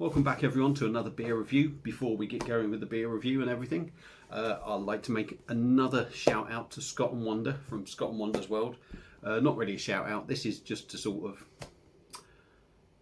Welcome back everyone to another beer review. Before we get going with the beer review and everything, I'd like to make another shout out to Scott and Wonder from Scott and Wonder's World. Not really a shout out, this is just a sort of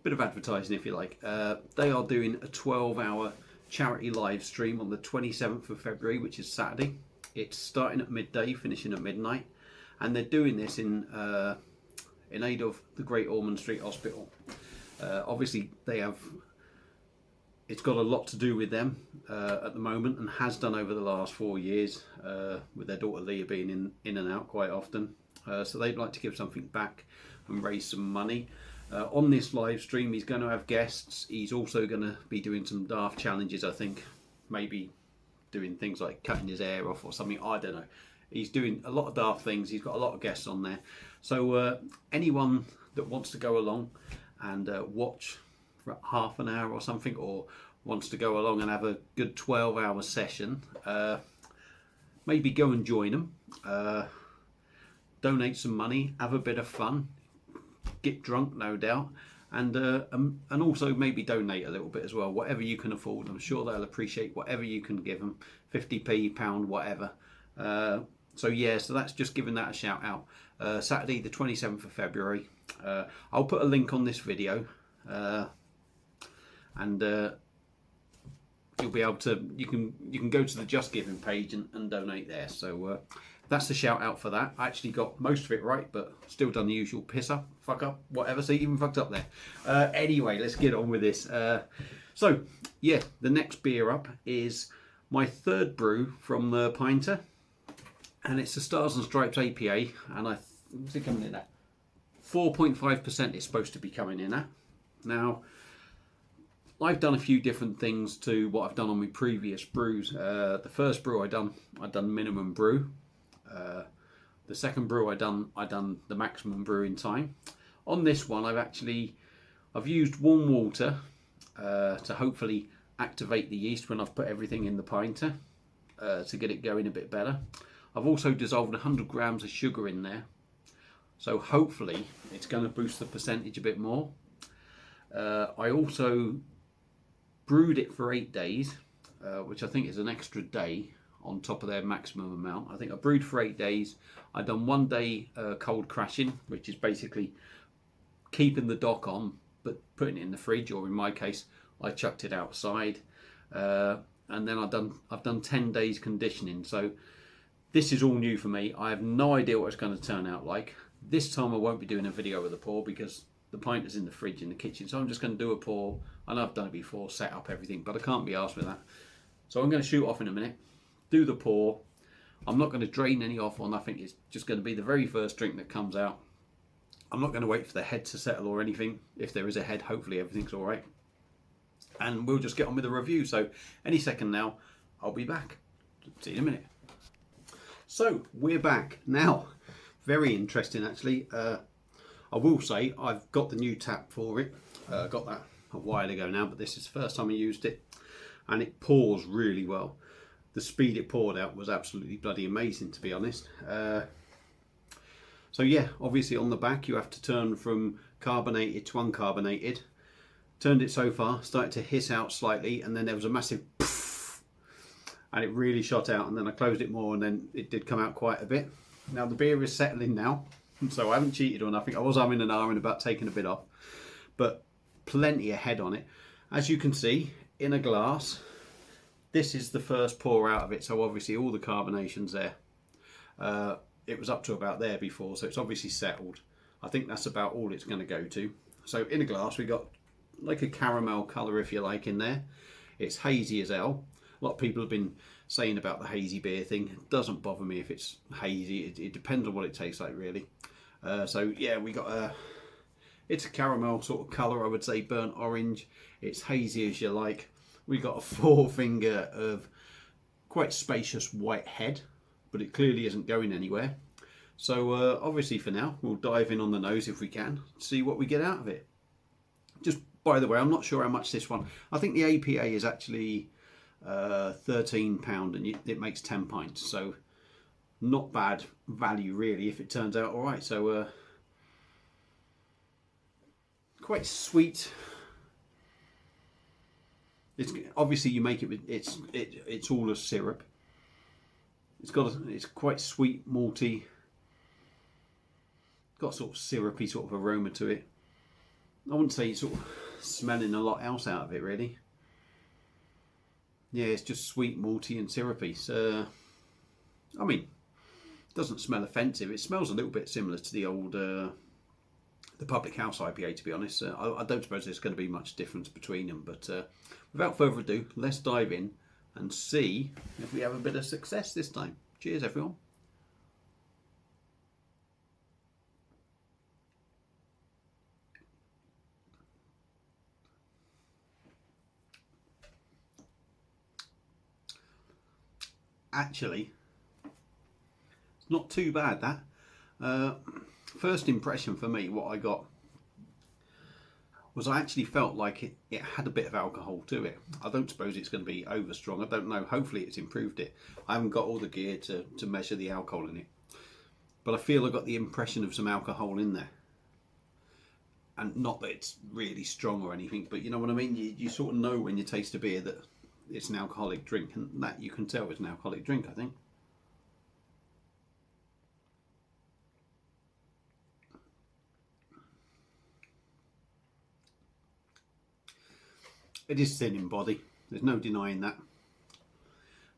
bit of advertising if you like. They are doing a 12-hour charity live stream on the 27th of February, which is Saturday. It's starting at midday, finishing at midnight, and they're doing this in aid of the Great Ormond Street Hospital. Obviously it's got a lot to do with them at the moment, and has done over the last 4 years, with their daughter Leah being in and out quite often. So they'd like to give something back and raise some money. On this live stream he's going to have guests. He's also going to be doing some daft challenges, I think. Maybe doing things like cutting his hair off or something, I don't know. He's doing a lot of daft things. He's got a lot of guests on there. So anyone that wants to go along and watch for half an hour or something, or wants to go along and have a good 12-hour session, maybe go and join them. Donate some money, have a bit of fun, get drunk no doubt, and also maybe donate a little bit as well, whatever you can afford. I'm sure they'll appreciate whatever you can give them, 50p, pound, whatever. So yeah, so that's just giving that a shout out. Saturday the 27th of February. I'll put a link on this video, and you'll be able to, you can go to the Just Giving page and donate there. So that's the shout out for that. I actually got most of it right, but still done the usual piss up, fuck up, whatever. So even fucked up there. Anyway, let's get on with this. So yeah, the next beer up is my third brew from the Pinter, and it's the Stars and Stripes APA, and what's it coming in at? 4.5% is supposed to be coming in at. Now, I've done a few different things to what I've done on my previous brews. The first brew I've done minimum brew. The second brew I've done the maximum brewing time. On this one, I've used warm water to hopefully activate the yeast when I've put everything in the Pinter, to get it going a bit better. I've also dissolved 100 grams of sugar in there, so hopefully it's going to boost the percentage a bit more. I also brewed it for 8 days, which I think is an extra day on top of their maximum amount. I think I brewed for 8 days. I've done 1 day cold crashing, which is basically keeping the dock on but putting it in the fridge, or in my case I chucked it outside, and then I've done 10 days conditioning. So this is all new for me. I have no idea what it's going to turn out like. This time I won't be doing a video of the pour because the pint is in the fridge in the kitchen, so I'm just going to do a pour. I know I've done it before, set up everything, but I can't be arsed with that. So I'm going to shoot off in a minute, do the pour. I'm not going to drain any off or nothing. It's just going to be the very first drink that comes out. I'm not going to wait for the head to settle or anything. If there is a head, hopefully everything's all right. And we'll just get on with the review. So any second now, I'll be back. See you in a minute. So we're back now. Very interesting actually. I will say I've got the new tap for it. Got that a while ago now, but this is the first time I used it, and it pours really well. The speed it poured out was absolutely bloody amazing, to be honest. So yeah, obviously on the back you have to turn from carbonated to uncarbonated. Turned it so far, started to hiss out slightly, and then there was a massive poof, and it really shot out, and then I closed it more, and then it did come out quite a bit. Now the beer is settling now, so I haven't cheated or nothing. I was having an hour and about taking a bit off, but plenty of head on it. As you can see, in a glass, this is the first pour out of it, so obviously all the carbonation's there. It was up to about there before, so it's obviously settled. I think that's about all it's going to go to. So in a glass we got like a caramel colour, if you like, in there. It's hazy as hell. A lot of people have been saying about the hazy beer thing. It doesn't bother me if it's hazy. It depends on what it tastes like, really. So yeah, we got it's a caramel sort of colour, I would say, burnt orange. It's hazy as you like. We got a forefinger of quite spacious white head, but it clearly isn't going anywhere. So obviously for now, we'll dive in on the nose if we can, see what we get out of it. Just by the way, I'm not sure how much this one, I think the APA is actually £13 and it makes 10 pints, so not bad value really if it turns out all right. So quite sweet, It's obviously you make it with it's all a syrup. It's quite sweet, malty. Got sort of syrupy sort of aroma to it. I wouldn't say it's sort of smelling a lot else out of it really. Yeah, it's just sweet, malty and syrupy. So, I mean, it doesn't smell offensive. It smells a little bit similar to the old, the Public House IPA, to be honest. I don't suppose there's going to be much difference between them. But without further ado, let's dive in and see if we have a bit of success this time. Cheers, everyone. Actually, it's not too bad, that. First impression for me, what I got was I actually felt like it had a bit of alcohol to it. I don't suppose it's going to be over strong. I don't know. Hopefully it's improved it. I haven't got all the gear to measure the alcohol in it. But I feel I got the impression of some alcohol in there. And not that it's really strong or anything, but you know what I mean? You sort of know when you taste a beer that it's an alcoholic drink, and that you can tell is an alcoholic drink, I think. It is thin in body, there's no denying that.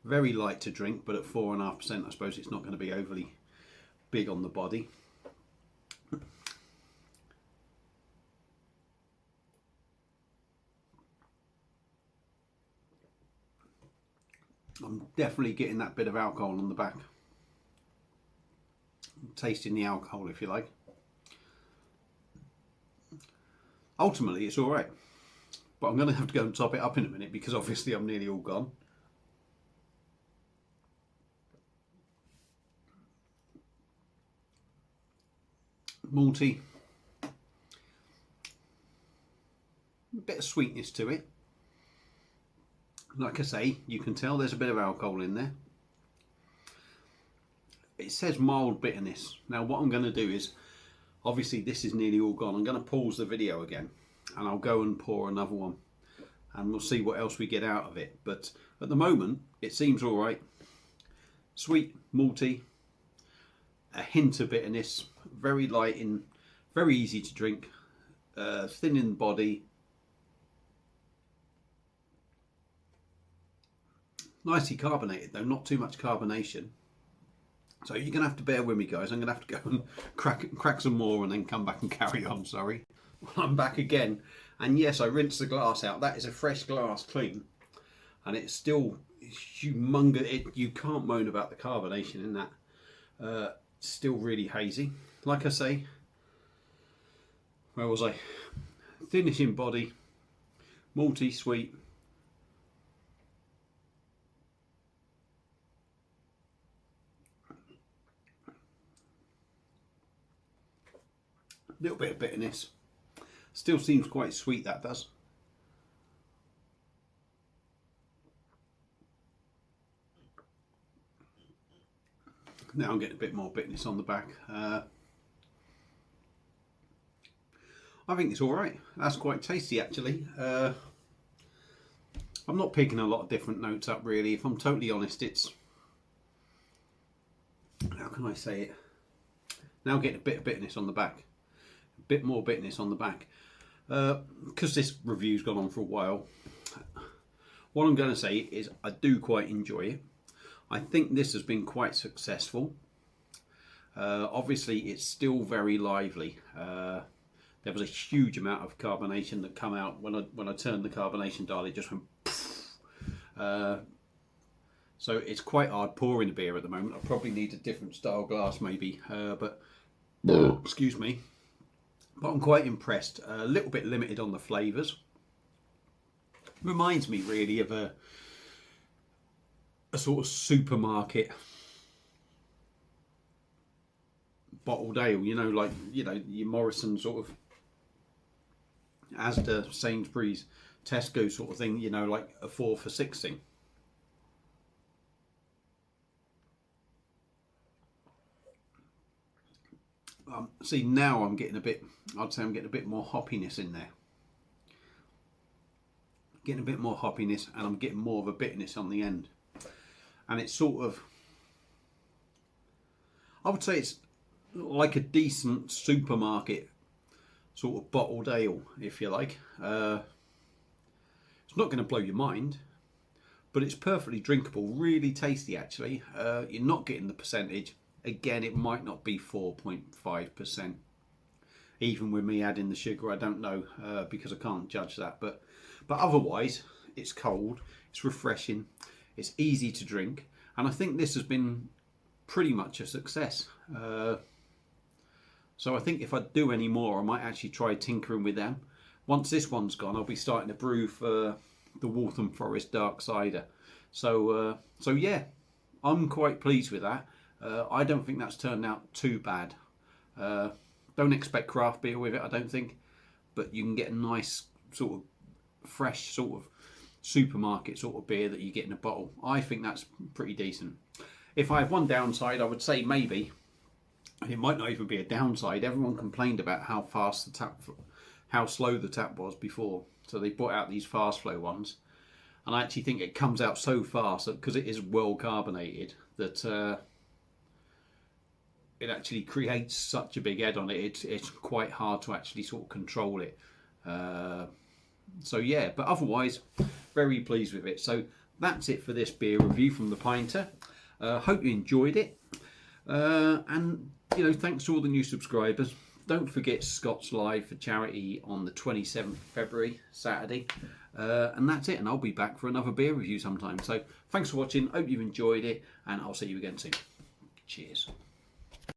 Very light to drink, but at 4.5%, I suppose it's not going to be overly big on the body. I'm definitely getting that bit of alcohol on the back. I'm tasting the alcohol, if you like. Ultimately, it's all right. But I'm going to have to go and top it up in a minute because obviously I'm nearly all gone. Malty. A bit of sweetness to it. Like I say, you can tell there's a bit of alcohol in there. It says mild bitterness. Now what I'm going to do is, obviously this is nearly all gone. I'm going to pause the video again and I'll go and pour another one and we'll see what else we get out of it. But at the moment, it seems all right. Sweet, malty, a hint of bitterness, very light in, very easy to drink, thin in the body. Nicely carbonated though, not too much carbonation. So you're going to have to bear with me, guys. I'm going to have to go and crack some more and then come back and carry on, sorry. I'm back again. And yes, I rinsed the glass out. That is a fresh glass, clean. And it's still humongous. You can't moan about the carbonation in that. Still really hazy. Like I say, where was I? Thinnish in body, malty, sweet. Little bit of bitterness. Still seems quite sweet, that does. Now I'm getting a bit more bitterness on the back. I think it's all right. That's quite tasty actually. I'm not picking a lot of different notes up really. If I'm totally honest, it's, how can I say it? Now getting a bit of bitterness on the back. Bit more bitterness on the back because this review's gone on for a while. What I'm going to say is I do quite enjoy it. I think this has been quite successful. Obviously it's still very lively. There was a huge amount of carbonation that come out when I turned the carbonation dial. It just went so it's quite hard pouring a beer at the moment. I probably need a different style glass maybe, but excuse me. But I'm quite impressed. A little bit limited on the flavours. Reminds me really of a sort of supermarket bottled ale, you know, like, you know, your Morrison sort of Asda, Sainsbury's, Tesco sort of thing, you know, like a 4 for 6 thing. See, now I'm getting a bit, I'd say I'm getting a bit more hoppiness in there. getting a bit more hoppiness, and I'm getting more of a bitterness on the end. And it's sort of, I would say it's like a decent supermarket sort of bottled ale, if you like. It's not going to blow your mind, but it's perfectly drinkable, really tasty actually. You're not getting the percentage. Again, it might not be 4.5%. Even with me adding the sugar, I don't know, because I can't judge that. But otherwise, it's cold, it's refreshing, it's easy to drink, and I think this has been pretty much a success. So I think if I do any more, I might actually try tinkering with them. Once this one's gone, I'll be starting to brew for the Waltham Forest Dark Cider. So yeah, I'm quite pleased with that. I don't think that's turned out too bad. Don't expect craft beer with it, I don't think, but you can get a nice sort of fresh sort of supermarket sort of beer that you get in a bottle. I think that's pretty decent. If I have one downside, I would say maybe, it might not even be a downside. Everyone complained about how slow the tap was before, so they brought out these fast flow ones, and I actually think it comes out so fast because it is well carbonated that it actually creates such a big head on it. It's quite hard to actually sort of control it. So yeah, but otherwise, very pleased with it. So that's it for this beer review from the Pinter. Hope you enjoyed it, and you know, thanks to all the new subscribers. Don't forget Scott's Live for charity on the 27th of February, Saturday. And that's it, and I'll be back for another beer review sometime. So thanks for watching, hope you've enjoyed it, and I'll see you again soon. Cheers.